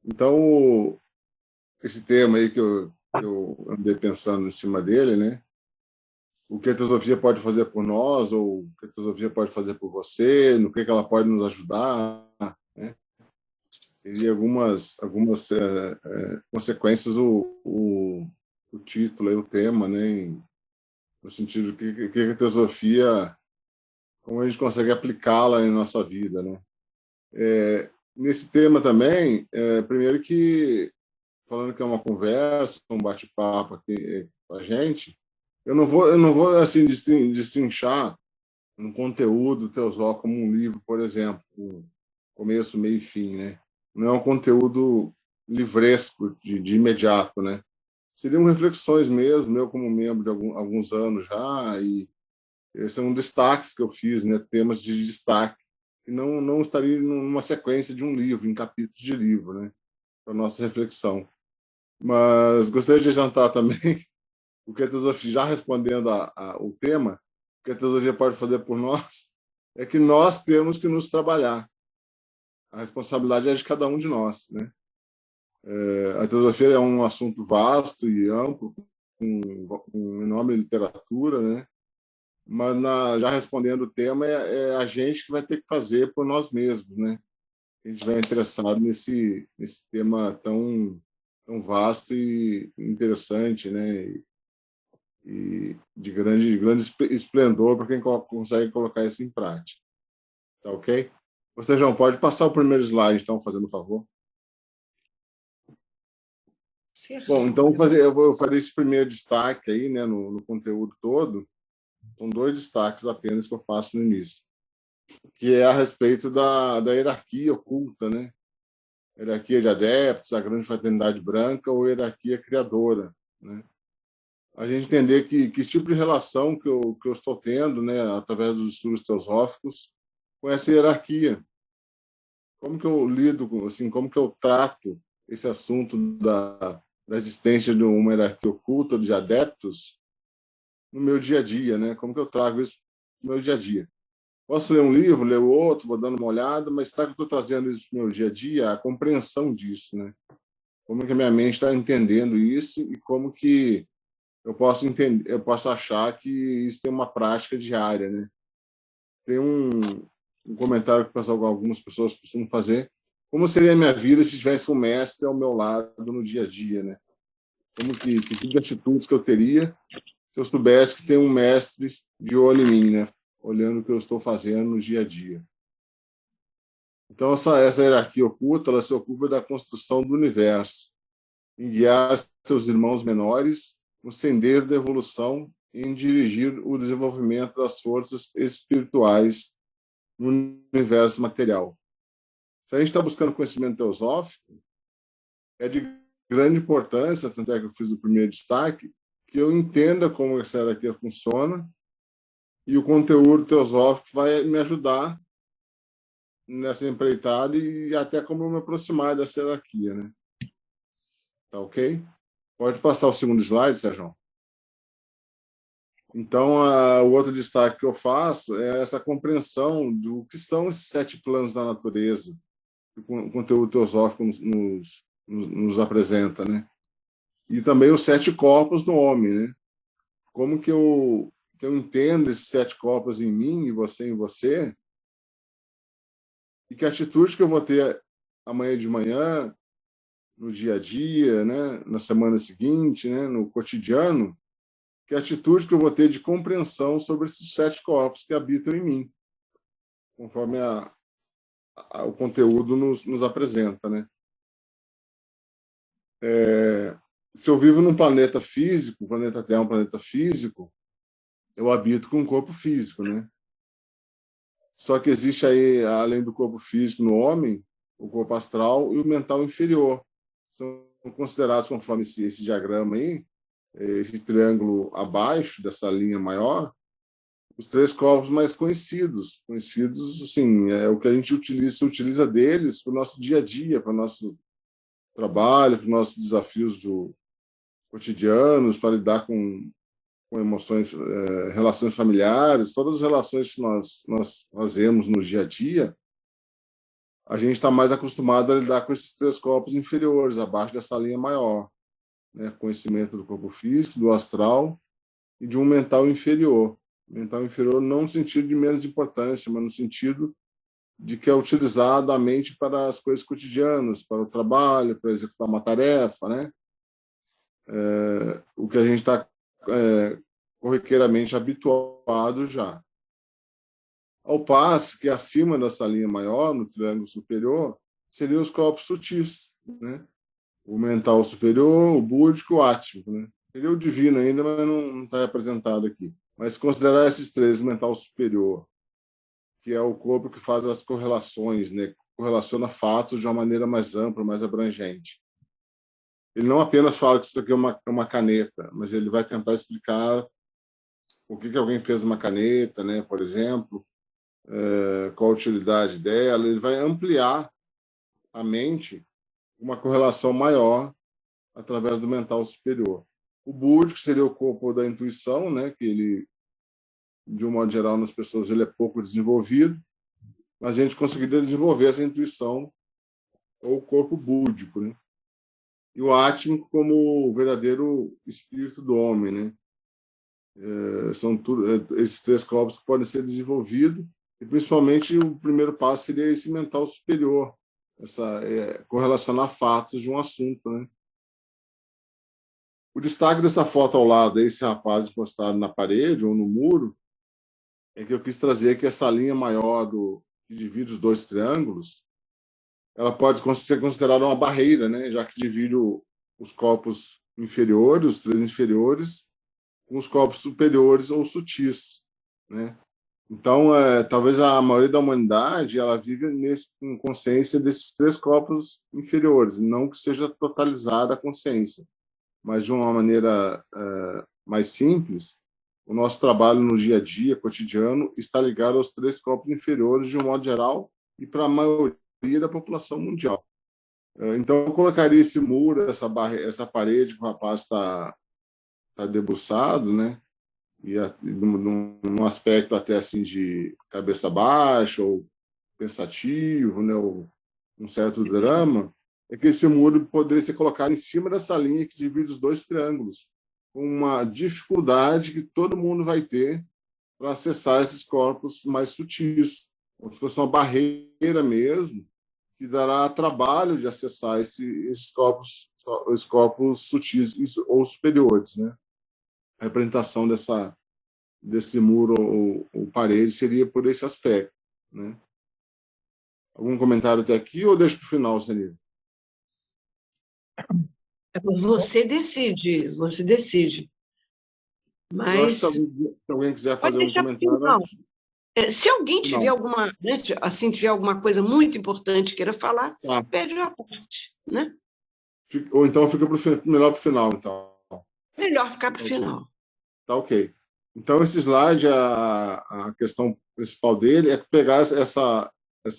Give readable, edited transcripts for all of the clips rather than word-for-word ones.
Então, esse tema aí que eu andei pensando em cima dele, né? O que a teosofia pode fazer por nós, ou o que a teosofia pode fazer por você, no que ela pode nos ajudar, né? E algumas consequências o título, aí, o tema, né? No sentido de que a teosofia, como a gente consegue aplicá-la em nossa vida, né? Nesse tema também, primeiro que, falando que é uma conversa, um bate-papo aqui com a gente, eu não vou assim destrinchar um conteúdo teosófico como um livro, por exemplo, com começo, meio e fim, né? Não é um conteúdo livresco de imediato, né? Seriam reflexões mesmo, eu como membro de alguns anos já, e são destaques que eu fiz, né? Temas de destaque, que não estaria numa sequência de um livro, em capítulos de livro, né? Para nossa reflexão. Mas gostaria de adiantar também o que a teosofia, já respondendo o tema, o que a teosofia pode fazer por nós é que nós temos que nos trabalhar. A responsabilidade é de cada um de nós, né? A teosofia é um assunto vasto e amplo, com enorme literatura, né? Mas já respondendo o tema, é a gente que vai ter que fazer por nós mesmos, né? A gente vai interessado nesse tema tão vasto e interessante, né? E de grande esplendor para quem consegue colocar isso em prática. Tá ok? Você, João, pode passar o primeiro slide, então, fazendo um favor. Certo. Bom, então eu vou fazer esse primeiro destaque aí, né, no conteúdo todo. São dois destaques apenas que eu faço no início, que é a respeito da hierarquia oculta, né? Hierarquia de adeptos, a grande fraternidade branca ou hierarquia criadora, né? A gente entender que tipo de relação que eu estou tendo, né, através dos estudos teosóficos, com essa hierarquia. Como que eu lido, assim, como que eu trato esse assunto da existência de uma hierarquia oculta de adeptos no meu dia a dia, né? Como que eu trago isso no meu dia a dia? Posso ler um livro, ler o outro, vou dando uma olhada, mas será que eu estou trazendo isso para o meu dia a dia? A compreensão disso, né? Como que a minha mente está entendendo isso e como que eu posso entender, eu posso achar que isso tem uma prática diária, né? Tem um comentário que algumas pessoas costumam fazer: como seria a minha vida se tivesse um mestre ao meu lado no dia a dia, né? Que tipo de atitudes que eu teria se eu soubesse que tem um mestre de olho em mim, né? Olhando o que eu estou fazendo no dia a dia. Então, essa hierarquia oculta, ela se ocupa da construção do universo, em guiar seus irmãos menores no sendero da evolução e em dirigir o desenvolvimento das forças espirituais no universo material. Se a gente está buscando conhecimento teosófico, é de grande importância, tanto é que eu fiz o primeiro destaque, que eu entenda como essa hierarquia funciona e o conteúdo teosófico vai me ajudar nessa empreitada e até como me aproximar dessa hierarquia, né? Tá ok? Pode passar o segundo slide, Sérgio. Então, o outro destaque que eu faço é essa compreensão do que são esses 7 planos da natureza, que o conteúdo teosófico nos apresenta, né? E também os 7 corpos do homem, né? Como que eu entendo esses 7 corpos em mim e você em você, e que atitude que eu vou ter amanhã de manhã, no dia a dia, né? Na semana seguinte, né? No cotidiano, que atitude que eu vou ter de compreensão sobre esses 7 corpos que habitam em mim, conforme o conteúdo nos apresenta, né? Se eu vivo num planeta físico, o planeta Terra é um planeta físico, eu habito com um corpo físico, né? Só que existe aí, além do corpo físico no homem, o corpo astral e o mental inferior. São considerados, conforme esse diagrama aí, esse triângulo abaixo dessa linha maior, os 3 corpos mais conhecidos. Conhecidos, assim, é o que a gente se utiliza deles para o nosso dia a dia, para o nosso trabalho, para os nossos desafios cotidianos, para lidar com emoções, relações familiares, todas as relações que nós fazemos no dia a dia, a gente está mais acostumado a lidar com esses três corpos inferiores, abaixo dessa linha maior, né? Conhecimento do corpo físico, do astral e de um mental inferior. Mental inferior não no sentido de menos importância, mas no sentido de que é utilizado a mente para as coisas cotidianas, para o trabalho, para executar uma tarefa, né? O que a gente está corriqueiramente habituado já. Ao passo que acima dessa linha maior, no triângulo superior, seriam os corpos sutis, né? O mental superior, o búdico, o átmico, né? Seria o divino ainda, mas não está representado aqui. Mas se considerar esses três, o mental superior, que é o corpo que faz as correlações, né? Correlaciona fatos de uma maneira mais ampla, mais abrangente. Ele não apenas fala que isso aqui é uma caneta, mas ele vai tentar explicar por que alguém fez uma caneta, né? Por exemplo, qual a utilidade dela. Ele vai ampliar a mente uma correlação maior através do mental superior. O búdico seria o corpo da intuição, né? Que ele, de um modo geral, nas pessoas ele é pouco desenvolvido, mas a gente conseguiria desenvolver essa intuição ou o corpo búdico, né? E o átmico como o verdadeiro espírito do homem, né? São esses três corpos que podem ser desenvolvidos, e principalmente o primeiro passo seria esse mental superior, correlacionar fatos de um assunto, né? O destaque dessa foto ao lado, esse rapaz postado na parede ou no muro, é que eu quis trazer que essa linha maior que divide os dois triângulos, ela pode ser considerada uma barreira, né? Já que divide os corpos inferiores, os três inferiores, com os corpos superiores ou sutis, né? Então, talvez a maioria da humanidade ela vive com consciência desses três corpos inferiores, não que seja totalizada a consciência, mas de uma maneira mais simples, o nosso trabalho no dia a dia, cotidiano, está ligado aos três corpos inferiores de um modo geral e para a maioria da população mundial. Então, eu colocaria esse muro, essa parede que o rapaz está debruçado, né? E num aspecto até assim de cabeça baixa ou pensativo, né? Ou um certo drama, é que esse muro poderia ser colocado em cima dessa linha que divide os dois triângulos, com uma dificuldade que todo mundo vai ter para acessar esses corpos mais sutis, como se fosse uma barreira mesmo, que dará trabalho de acessar esses corpos, os corpos sutis ou superiores, né? A representação desse muro ou parede seria por esse aspecto, né? Algum comentário até aqui ou deixa para o final, Senhor? Você decide, você decide. Mas se alguém quiser fazer um comentário. Se alguém tiver alguma, né, assim, tiver alguma coisa muito importante queira falar, pede a parte, né? Ou então fica melhor para o final, então. Melhor ficar para o final. Tá ok. Então, esse slide, a questão principal dele é pegar essa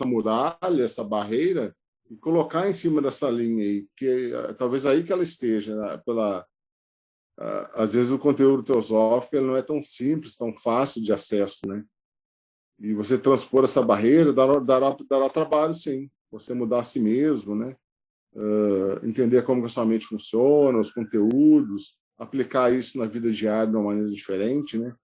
muralha, essa barreira, e colocar em cima dessa linha aí, que talvez aí que ela esteja, né? Às vezes o conteúdo teosófico ele não é tão simples, tão fácil de acesso, né? E você transpor essa barreira dará trabalho, sim. Você mudar a si mesmo, né? Entender como que a sua mente funciona, os conteúdos, aplicar isso na vida diária de uma maneira diferente, né?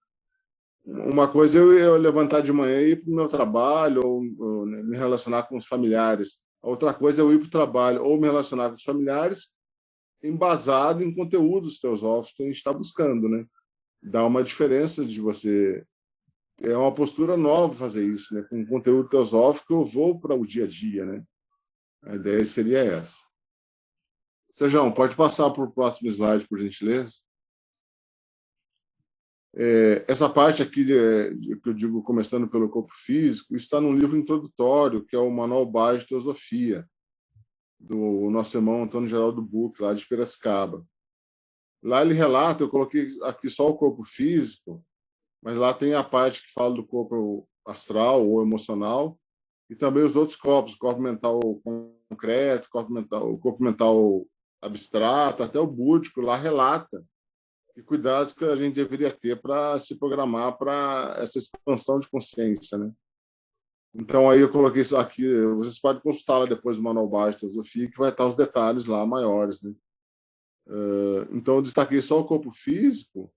Uma coisa é eu levantar de manhã e ir para o meu trabalho ou né, me relacionar com os familiares. A outra coisa é eu ir para o trabalho ou me relacionar com os familiares embasado em conteúdos teosóficos que a gente está buscando, né? Dá uma diferença de você... É uma postura nova fazer isso, né? Com conteúdo teosófico eu vou para o dia a dia, né? A ideia seria essa. Sejão, pode passar para o próximo slide, por gentileza. Essa parte aqui, que eu digo, começando pelo corpo físico, está num livro introdutório, que é o Manual Básico de Teosofia, do nosso irmão Antônio Geraldo Buch, lá de Piracicaba. Lá ele relata, eu coloquei aqui só o corpo físico, mas lá tem a parte que fala do corpo astral ou emocional, e também os outros corpos, corpo mental concreto, corpo mental abstrato, até o búdico, lá relata que cuidados que a gente deveria ter para se programar para essa expansão de consciência, né? Então, aí eu coloquei isso aqui, vocês podem consultar lá depois o manual básico de teosofia, que vai estar os detalhes lá maiores, né? Então, eu destaquei só o corpo físico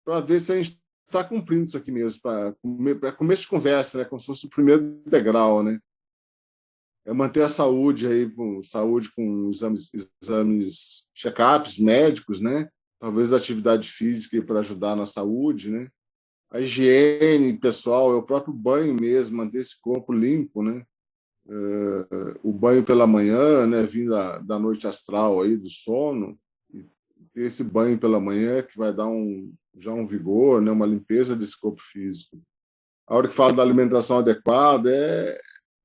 para ver se a gente está cumprindo isso aqui mesmo, para começo de conversa, né? Como se fosse o primeiro degrau, né? É manter a saúde aí, saúde com exames check-ups médicos, né? Talvez atividade física para ajudar na saúde, né? A higiene pessoal, é o próprio banho mesmo, manter esse corpo limpo, né? O banho pela manhã, né? Vindo da noite astral aí, do sono, e ter esse banho pela manhã que vai dar já um vigor, né? Uma limpeza desse corpo físico. A hora que fala da alimentação adequada,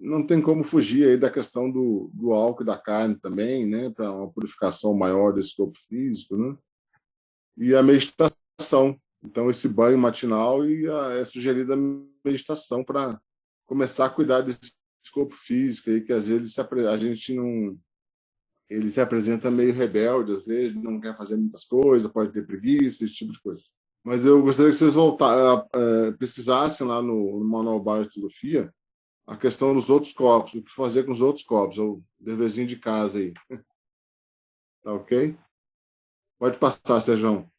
não tem como fugir aí da questão do álcool e da carne também, né? Para uma purificação maior desse corpo físico, né? E a meditação. Então, esse banho matinal é sugerida a meditação para começar a cuidar desse corpo físico aí, que às vezes a gente não... Ele se apresenta meio rebelde, às vezes não quer fazer muitas coisas, pode ter preguiça, esse tipo de coisa. Mas eu gostaria que vocês pesquisassem lá no Manual Básico de Filosofia a questão dos outros corpos, o que fazer com os outros corpos, o deverzinho de casa aí. Tá ok? Pode passar, Sérgio.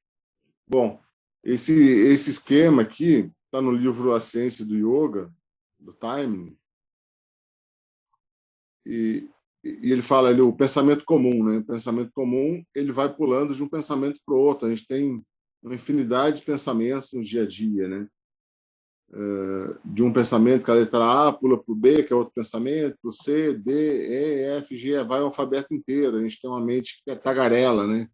Bom, esse esquema aqui está no livro A Ciência do Yoga, do Time, e ele fala ali o pensamento comum, né? O pensamento comum, ele vai pulando de um pensamento para o outro. A gente tem uma infinidade de pensamentos no dia a dia, né? De um pensamento que a letra A pula para o B, que é outro pensamento, para o C, D, E, F, G, vai o alfabeto inteiro. A gente tem uma mente que é tagarela, né?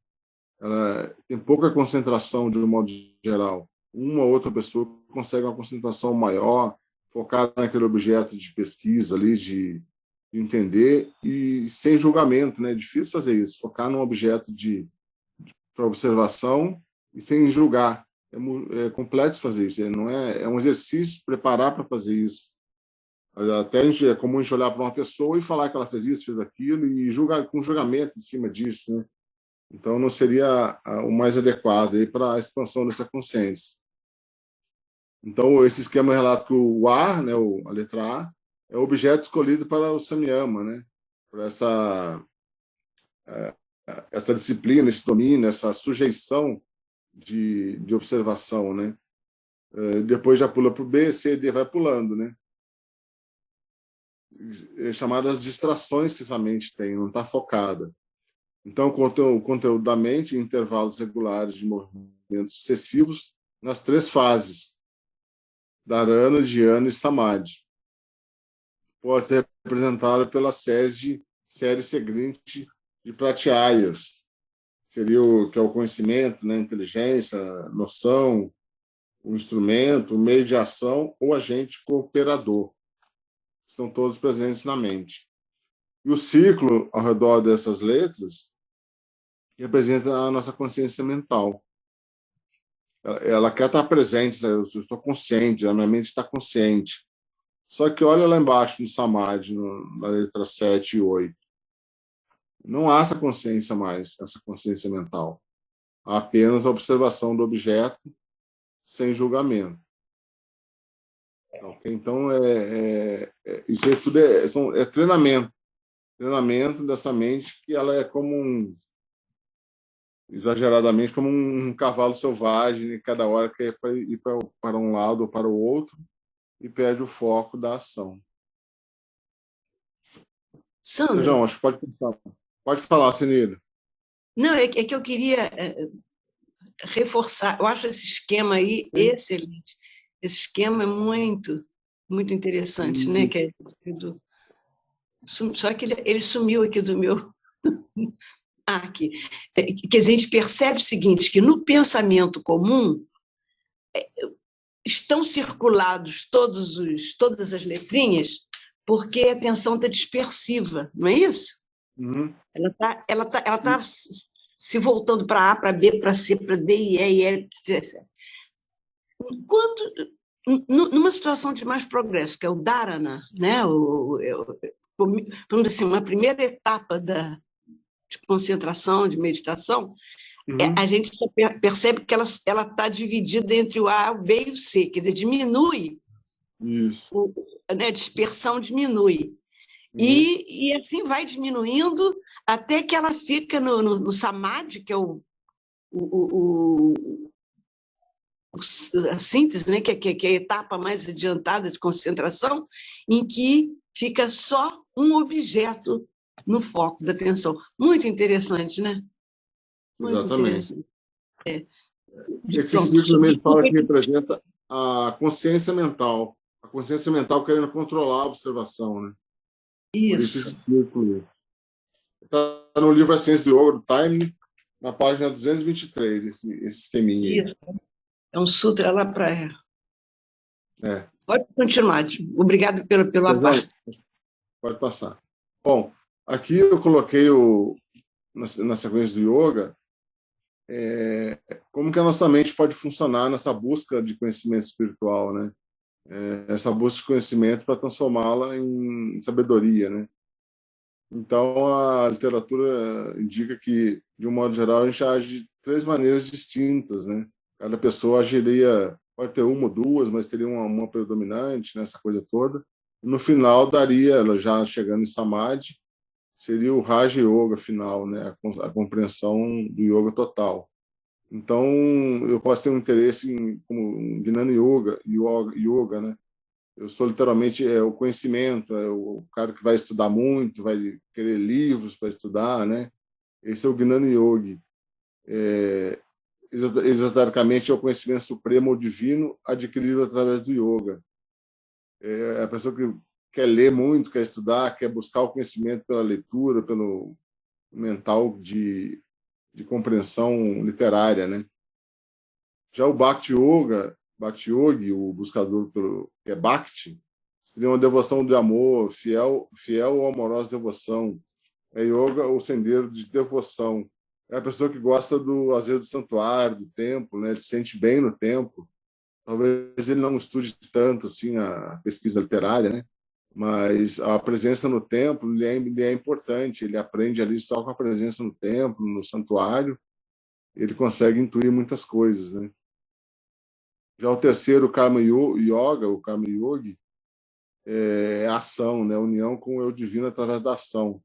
Ela tem pouca concentração de um modo geral. Uma ou outra pessoa consegue uma concentração maior, focar naquele objeto de pesquisa ali, de entender, e sem julgamento, né? É difícil fazer isso, focar num objeto para observação e sem julgar. É complexo fazer isso, não é um exercício preparar para fazer isso. Até é comum a gente olhar para uma pessoa e falar que ela fez isso, fez aquilo, e julgar com julgamento em cima disso, né? Então, não seria o mais adequado para a expansão dessa consciência. Então, esse esquema relata que o ar, né, a letra A, é o objeto escolhido para o Samyama, né? Para essa disciplina, esse domínio, essa sujeição de observação, né? Depois já pula para o B, C, D, vai pulando, né? Chamadas distrações que essa mente tem, não está focada. Então, o conteúdo da mente em intervalos regulares de movimentos sucessivos nas 3 fases, Dharana, Dhyana e Samadhi. Pode ser representado pela série seguinte de pratyayas, que é o conhecimento, né, inteligência, noção, o instrumento, o meio de ação ou agente cooperador. Estão todos presentes na mente. E o ciclo ao redor dessas letras representa a nossa consciência mental. Ela quer estar presente, eu estou consciente, a minha mente está consciente. Só que olha lá embaixo no Samadhi, na letra 7 e 8. Não há essa consciência mais, essa consciência mental. Há apenas a observação do objeto sem julgamento. Okay? Então, isso aí tudo é treinamento. Treinamento dessa mente que ela é como exageradamente como um cavalo selvagem, e cada hora quer ir para um lado ou para o outro e perde o foco da ação. Sandra, João, acho que pode pensar. Pode falar, Senira. Não, é que eu queria reforçar. Eu acho esse esquema aí excelente. Esse esquema é muito, muito interessante, né? Que só que ele sumiu aqui do meu... aqui. Quer dizer, a gente percebe o seguinte, que no pensamento comum estão circulados todas as letrinhas porque a atenção está dispersiva, não é isso? Uhum. Ela tá se voltando para A, para B, para C, para D, E, F, etc. Numa situação de mais progresso, que é o Dharana, né? Vamos dizer assim, uma primeira etapa de concentração, de meditação, a gente percebe que ela está dividida entre o A, o B e o C, quer dizer, diminui Isso. Né, a dispersão diminui. E assim vai diminuindo até que ela fica no samadhi, que é a síntese, né, que é a etapa mais adiantada de concentração, em que fica só um objeto no foco da atenção. Muito interessante, né? Muito Exatamente. interessante. Esse ciclo também fala que representa a consciência mental. A consciência mental querendo controlar a observação, né? Por isso esse círculo. Está no livro A Ciência do Yoga, do Time, na página 223, esse esqueminha. Isso. É um sutra lá para... Pode continuar. Obrigado pelo abaixo. Pode passar. Bom, aqui eu coloquei na sequência do yoga como que a nossa mente pode funcionar nessa busca de conhecimento espiritual, né? Essa busca de conhecimento para transformá-la em sabedoria, né? Então, a literatura indica que, de um modo geral, a gente age de 3 maneiras distintas, né? Cada pessoa agiria, pode ter uma ou duas, mas teria uma predominante nessa coisa toda. E no final, daria, ela já chegando em Samadhi, seria o Raja Yoga final, né? A compreensão do yoga total. Então, eu posso ter um interesse como um Jnana Yoga, né? Eu sou literalmente o conhecimento, o cara que vai estudar muito, vai querer livros para estudar, né? Esse é o Gnana Yogi. Exatamente é o conhecimento supremo ou divino adquirido através do yoga. É a pessoa que quer ler muito, quer estudar, quer buscar o conhecimento pela leitura, pelo mental de compreensão literária, né? Já o Bhakti Yogi, o buscador que é Bhakti, seria uma devoção de amor, fiel ou amorosa devoção. É yoga, o sendeiro de devoção. É a pessoa que gosta às vezes, do santuário, do templo, né? Ele se sente bem no templo. Talvez ele não estude tanto assim a pesquisa literária, né? Mas a presença no templo lhe é importante. Ele aprende ali só com a presença no templo, no santuário. Ele consegue intuir muitas coisas, né? Já o terceiro, o Karma Yoga, o Karma Yogi, é a ação, né? A união com o eu divino através da ação.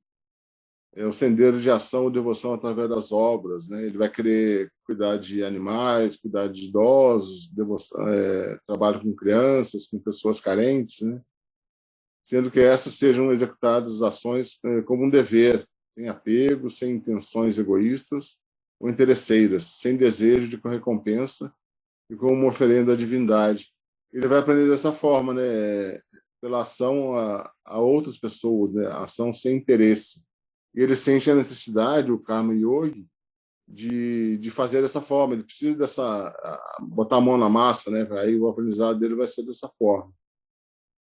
É o sendeiro de ação ou devoção através das obras, né? Ele vai querer cuidar de animais, cuidar de idosos, trabalho com crianças, com pessoas carentes, né? Sendo que essas sejam executadas as ações como um dever, sem apego, sem intenções egoístas ou interesseiras, sem desejo de recompensa e como uma oferenda à divindade. Ele vai aprender dessa forma, né? Pela ação a outras pessoas, né? A ação sem interesse. E ele sente a necessidade, o Karma Yogi, de fazer dessa forma. Ele precisa botar a mão na massa, né? Aí o aprendizado dele vai ser dessa forma.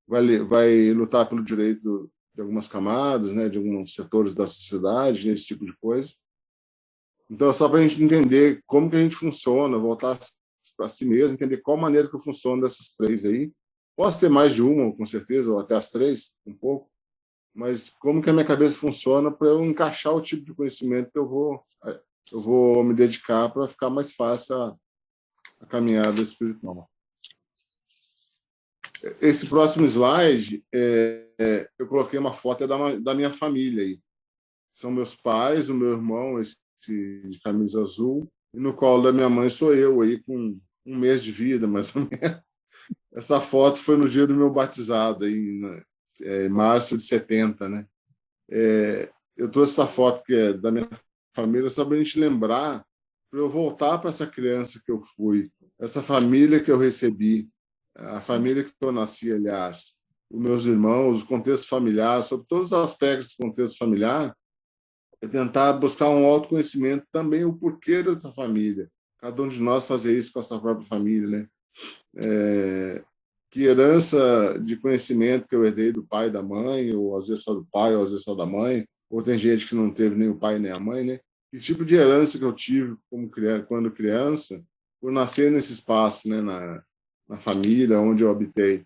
Vai lutar pelo direito de algumas camadas, né? De alguns setores da sociedade, esse tipo de coisa. Então, só para a gente entender como que a gente funciona, voltar para si mesmo, entender qual maneira que eu funciono dessas 3 aí. Posso ter mais de uma, com certeza, ou até as 3, um pouco. Mas como que a minha cabeça funciona para eu encaixar o tipo de conhecimento que eu vou me dedicar para ficar mais fácil a caminhada espiritual. Esse próximo slide, eu coloquei uma foto da minha família aí. São meus pais, o meu irmão, esse de camisa azul, e no colo da minha mãe sou eu aí com 1 mês de vida, mais ou menos. Essa foto foi no dia do meu batizado aí, em março de 70, né? Eu trouxe essa foto que é da minha família só para a gente lembrar, para eu voltar para essa criança que eu fui, essa família que eu recebi, a família que eu nasci, aliás, os meus irmãos, o contexto familiar, sobre todos os aspectos do contexto familiar, é tentar buscar um autoconhecimento também, o porquê dessa família. Cada um de nós fazer isso com a sua própria família, né? Que herança de conhecimento que eu herdei do pai e da mãe, ou às vezes só do pai, ou às vezes só da mãe, ou tem gente que não teve nem o pai nem a mãe, né? Que tipo de herança que eu tive quando criança, por nascer nesse espaço, né? Na família onde eu habitei.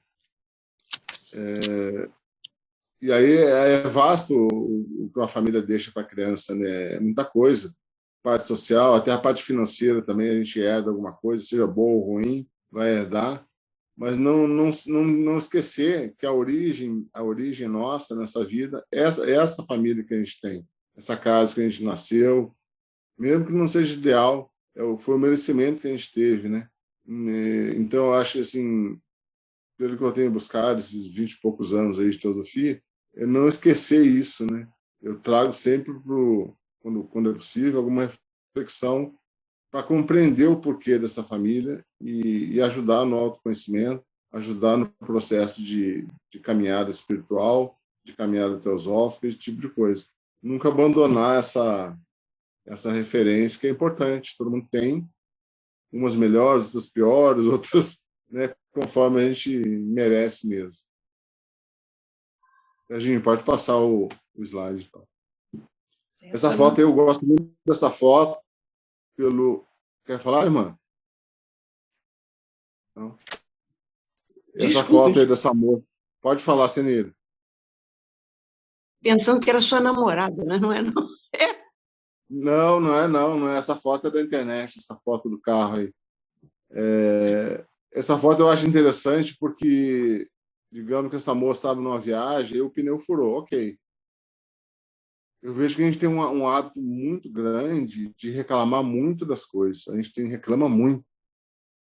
E aí é vasto o que uma família deixa para a criança, né? É muita coisa. Parte social, até a parte financeira também, a gente herda alguma coisa, seja boa ou ruim, vai herdar. mas não esquecer que a origem nossa nessa vida é essa família que a gente tem, essa casa que a gente nasceu, mesmo que não seja ideal, foi o merecimento que a gente teve, né? Então, eu acho assim, pelo que eu tenho buscado esses 20 e poucos anos aí de teosofia, é não esquecer isso, né? Eu trago sempre, quando é possível, alguma reflexão para compreender o porquê dessa família e ajudar no autoconhecimento, ajudar no processo de caminhada espiritual, de caminhada teosófica, esse tipo de coisa. Nunca abandonar essa referência que é importante. Todo mundo tem, umas melhores, outras piores, outras, né, conforme a gente merece mesmo. Serginho, pode passar o slide. Então. Essa foto aí, eu gosto muito dessa foto. Quer falar, irmã? Não. Essa foto aí dessa moça. Pode falar, Senira. Pensando que era sua namorada, mas não é, não. Não é. Essa foto é da internet, essa foto do carro aí. Essa foto eu acho interessante porque, digamos que essa moça estava numa viagem e o pneu furou, ok. Eu vejo que a gente tem um hábito muito grande de reclamar muito das coisas. A gente reclama muito.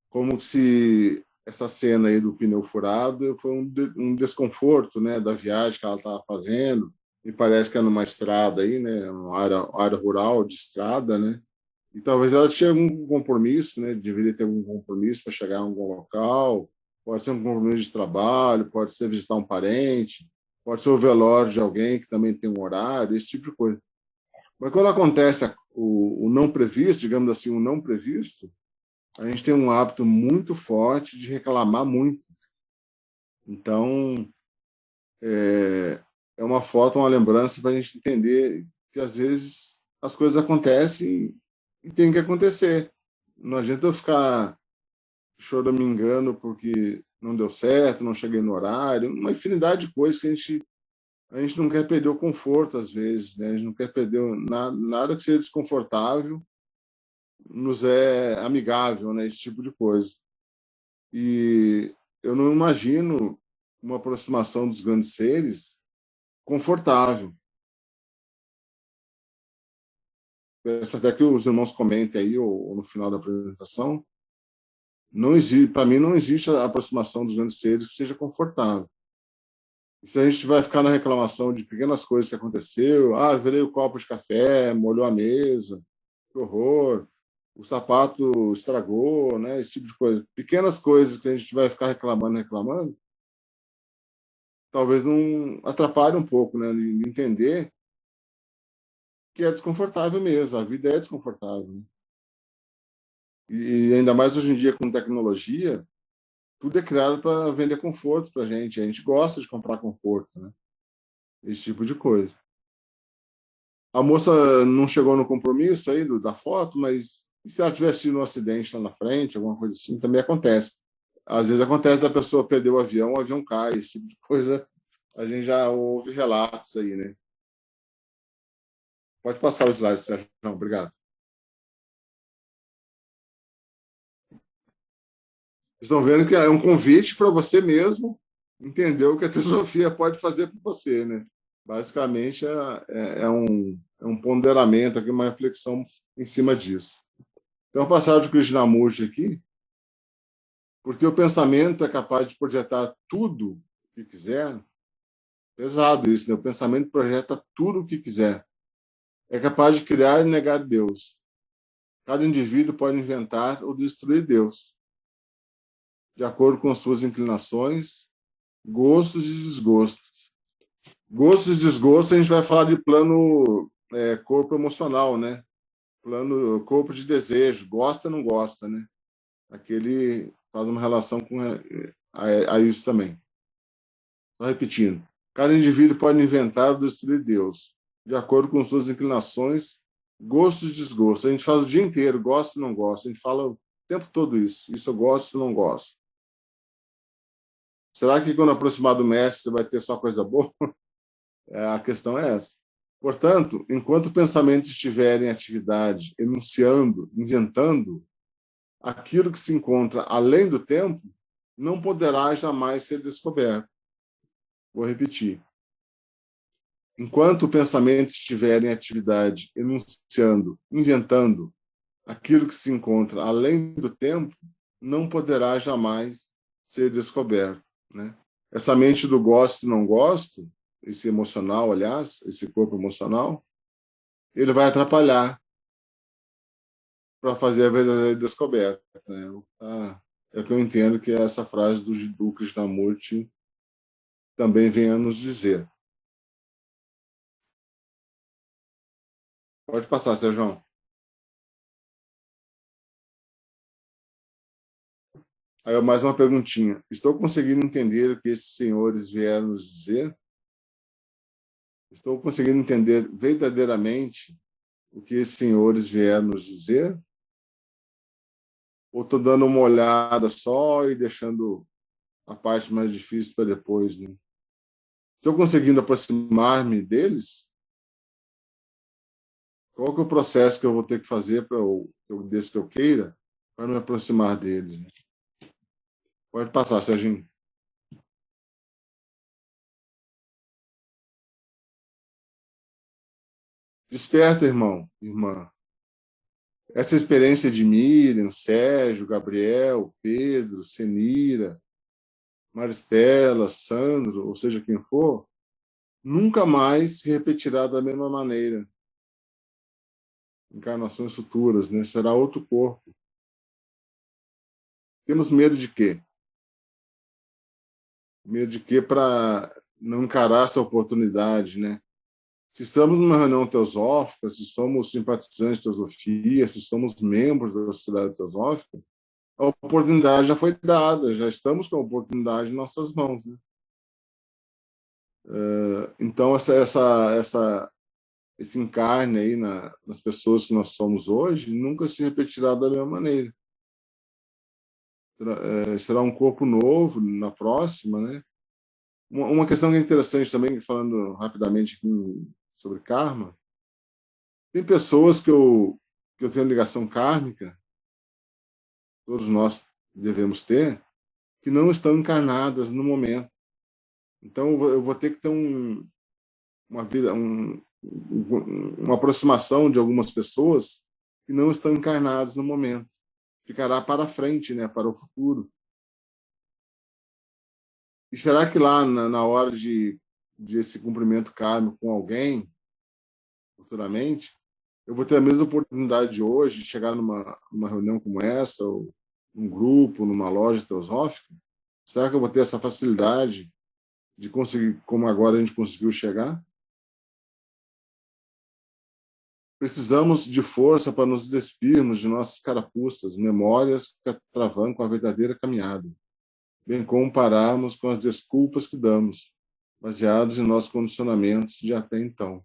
Como se essa cena aí do pneu furado foi um desconforto, né, da viagem que ela estava fazendo. E parece que é numa estrada aí, né, uma área rural de estrada, né? E talvez ela tinha algum compromisso, né? Deveria ter algum compromisso para chegar a algum local. Pode ser um compromisso de trabalho, pode ser visitar um parente, pode ser o velório de alguém que também tem um horário, esse tipo de coisa. Mas quando acontece o não previsto, digamos assim, o não previsto, a gente tem um hábito muito forte de reclamar muito. Então, é uma foto, uma lembrança para a gente entender que, às vezes, as coisas acontecem e tem que acontecer. Não adianta eu ficar choramingando porque não deu certo, não cheguei no horário, uma infinidade de coisas que a gente não quer perder o conforto, às vezes, né? A gente não quer perder nada que seja desconfortável, nos é amigável, né? Esse tipo de coisa. E eu não imagino uma aproximação dos grandes seres confortável. Peço até que os irmãos comentem aí, ou no final da apresentação, para mim não existe a aproximação dos grandes seres que seja confortável. E se a gente vai ficar na reclamação de pequenas coisas que aconteceu, virei o copo de café, molhou a mesa, que horror, o sapato estragou, né, esse tipo de coisa. Pequenas coisas que a gente vai ficar reclamando, talvez não atrapalhe um pouco, né, de entender que é desconfortável mesmo, a vida é desconfortável. Né? E ainda mais hoje em dia com tecnologia, tudo é criado para vender conforto para a gente gosta de comprar conforto, né? Esse tipo de coisa. A moça não chegou no compromisso aí da foto, mas e se ela tivesse tido um acidente lá na frente, alguma coisa assim, também acontece. Às vezes acontece da pessoa perder o avião cai, esse tipo de coisa, a gente já ouve relatos aí, né? Pode passar o slide, Sérgio. Não, obrigado. Estão vendo que é um convite para você mesmo entender o que a teosofia pode fazer por você, né? Basicamente, é um ponderamento aqui, uma reflexão em cima disso. Então, a passagem de Krishnamurti aqui, porque o pensamento é capaz de projetar tudo o que quiser. Pesado isso, né? O pensamento projeta tudo o que quiser. É capaz de criar e negar Deus. Cada indivíduo pode inventar ou destruir Deus, de acordo com suas inclinações, gostos e desgostos. Gostos e desgostos, a gente vai falar de plano corpo emocional, né? Plano corpo de desejo, gosta ou não gosta, né? Aquele faz uma relação com a isso também. Só repetindo. Cada indivíduo pode inventar ou destruir Deus, de acordo com suas inclinações, gostos e desgostos. A gente faz o dia inteiro, gosta ou não gosta. A gente fala o tempo todo isso. Isso eu gosto, isso eu não gosto. Será que quando aproximar do mestre você vai ter só coisa boa? A questão é essa. Portanto, enquanto o pensamento estiver em atividade, enunciando, inventando aquilo que se encontra além do tempo, não poderá jamais ser descoberto. Vou repetir. Enquanto o pensamento estiver em atividade, enunciando, inventando aquilo que se encontra além do tempo, não poderá jamais ser descoberto, né? Essa mente do gosto e não gosto, esse emocional, aliás, esse corpo emocional, ele vai atrapalhar para fazer a verdadeira descoberta, né? É o que eu entendo que essa frase do Krishnamurti também vem a nos dizer. Pode passar, Sérgio. Aí mais uma perguntinha. Estou conseguindo entender o que esses senhores vieram nos dizer? Estou conseguindo entender verdadeiramente o que esses senhores vieram nos dizer? Ou estou dando uma olhada só e deixando a parte mais difícil para depois, né? Estou conseguindo aproximar-me deles? Qual que é o processo que eu vou ter que fazer desse que eu queira para me aproximar deles, né? Pode passar, Serginho. Desperta, irmão, irmã. Essa experiência de Miriam, Sérgio, Gabriel, Pedro, Senira, Maristela, Sandro, ou seja, quem for, nunca mais se repetirá da mesma maneira. Encarnações futuras, né? Será outro corpo. Temos medo de quê? Medo de quê para não encarar essa oportunidade, né? Se estamos numa reunião teosófica, se somos simpatizantes de teosofia, se somos membros da sociedade teosófica, a oportunidade já foi dada, já estamos com a oportunidade em nossas mãos, né? Então, esse encarne aí nas pessoas que nós somos hoje nunca se repetirá da mesma maneira. Será um corpo novo na próxima, né? Uma questão que é interessante também, falando rapidamente aqui sobre karma, tem pessoas que eu tenho ligação kármica, todos nós devemos ter, que não estão encarnadas no momento. Então, eu vou ter que ter uma vida, uma aproximação de algumas pessoas que não estão encarnadas no momento. Ficará para frente, né, para o futuro. E será que lá, na hora de esse cumprimento kármico com alguém, futuramente, eu vou ter a mesma oportunidade de hoje de chegar numa reunião como essa, ou num grupo, numa loja teosófica? Será que eu vou ter essa facilidade de conseguir, como agora a gente conseguiu chegar? Precisamos de força para nos despirmos de nossas carapuças, memórias que atravancam a verdadeira caminhada, bem como pararmos com as desculpas que damos, baseados em nossos condicionamentos de até então.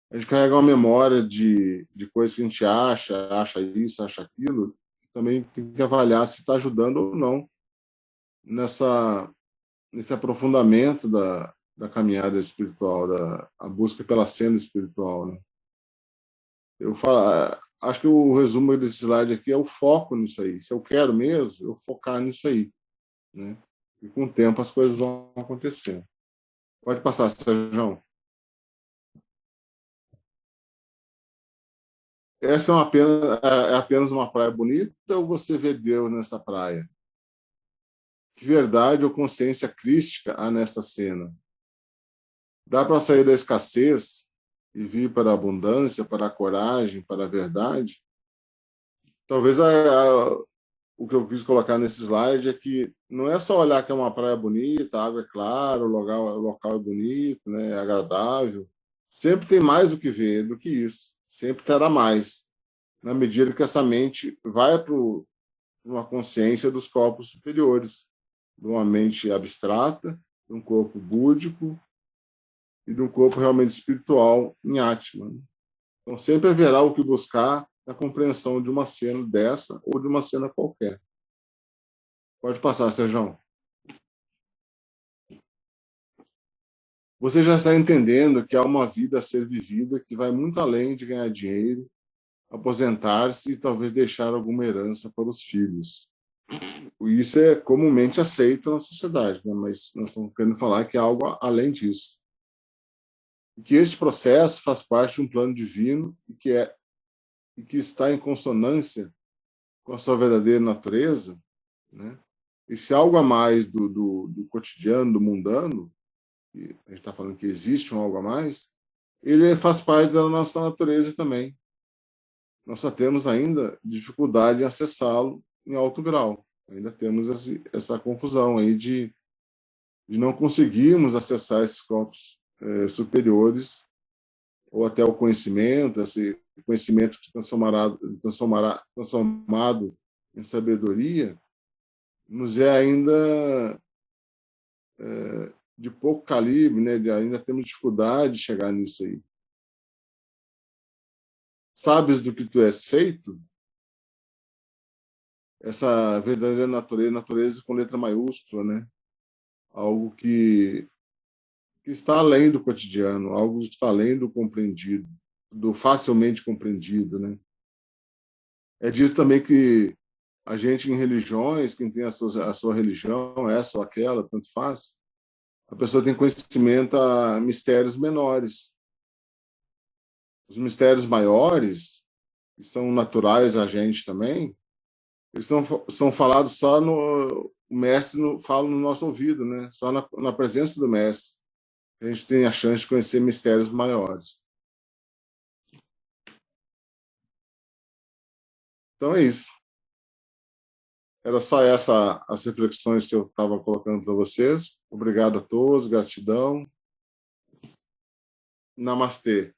A gente carrega uma memória de coisas que a gente acha isso, acha aquilo, também tem que avaliar se está ajudando ou não nesse aprofundamento da caminhada espiritual, a busca pela senda espiritual, né? Eu falo, acho que o resumo desse slide aqui é o foco nisso aí. Se eu quero mesmo, eu focar nisso aí, né? E com o tempo as coisas vão acontecendo. Pode passar, Sérgio. Essa é apenas uma praia bonita ou você vê Deus nessa praia? Que verdade ou consciência crística há nesta cena? Dá para sair da escassez e vir para a abundância, para a coragem, para a verdade? Talvez o que eu quis colocar nesse slide é que não é só olhar que é uma praia bonita, a água é clara, o local é bonito, né, é agradável. Sempre tem mais o que ver do que isso. Sempre terá mais, na medida que essa mente vai para uma consciência dos corpos superiores, de uma mente abstrata, de um corpo búdico e de um corpo realmente espiritual em Atma. Então, sempre haverá o que buscar na compreensão de uma cena dessa ou de uma cena qualquer. Pode passar, Sérgio. Você já está entendendo que há uma vida a ser vivida que vai muito além de ganhar dinheiro, aposentar-se e talvez deixar alguma herança para os filhos. isso é comumente aceito na sociedade, né? Mas nós estamos querendo falar que é algo além disso. E que este processo faz parte de um plano divino e que está em consonância com a sua verdadeira natureza, né? E se algo a mais do cotidiano, do mundano, e a gente está falando que existe um algo a mais, ele faz parte da nossa natureza também. Nós só temos ainda dificuldade em acessá-lo em alto grau. Ainda temos essa confusão aí de não conseguirmos acessar esses corpos superiores ou até o conhecimento, esse conhecimento que transformado em sabedoria, nos é ainda de pouco calibre, né? Ainda temos dificuldade de chegar nisso aí. Sabes do que tu és feito? Essa verdadeira natureza com letra maiúscula, né? Algo que está além do cotidiano, algo que está além do compreendido, do facilmente compreendido, né? É dito também que a gente em religiões, quem tem a sua religião, essa ou aquela, tanto faz, a pessoa tem conhecimento a mistérios menores. Os mistérios maiores, que são naturais a gente também, eles são falados só o mestre fala no nosso ouvido, né? Só na presença do mestre a gente tem a chance de conhecer mistérios maiores. Então é isso. Era só as reflexões que eu estava colocando para vocês. Obrigado a todos, gratidão. Namastê.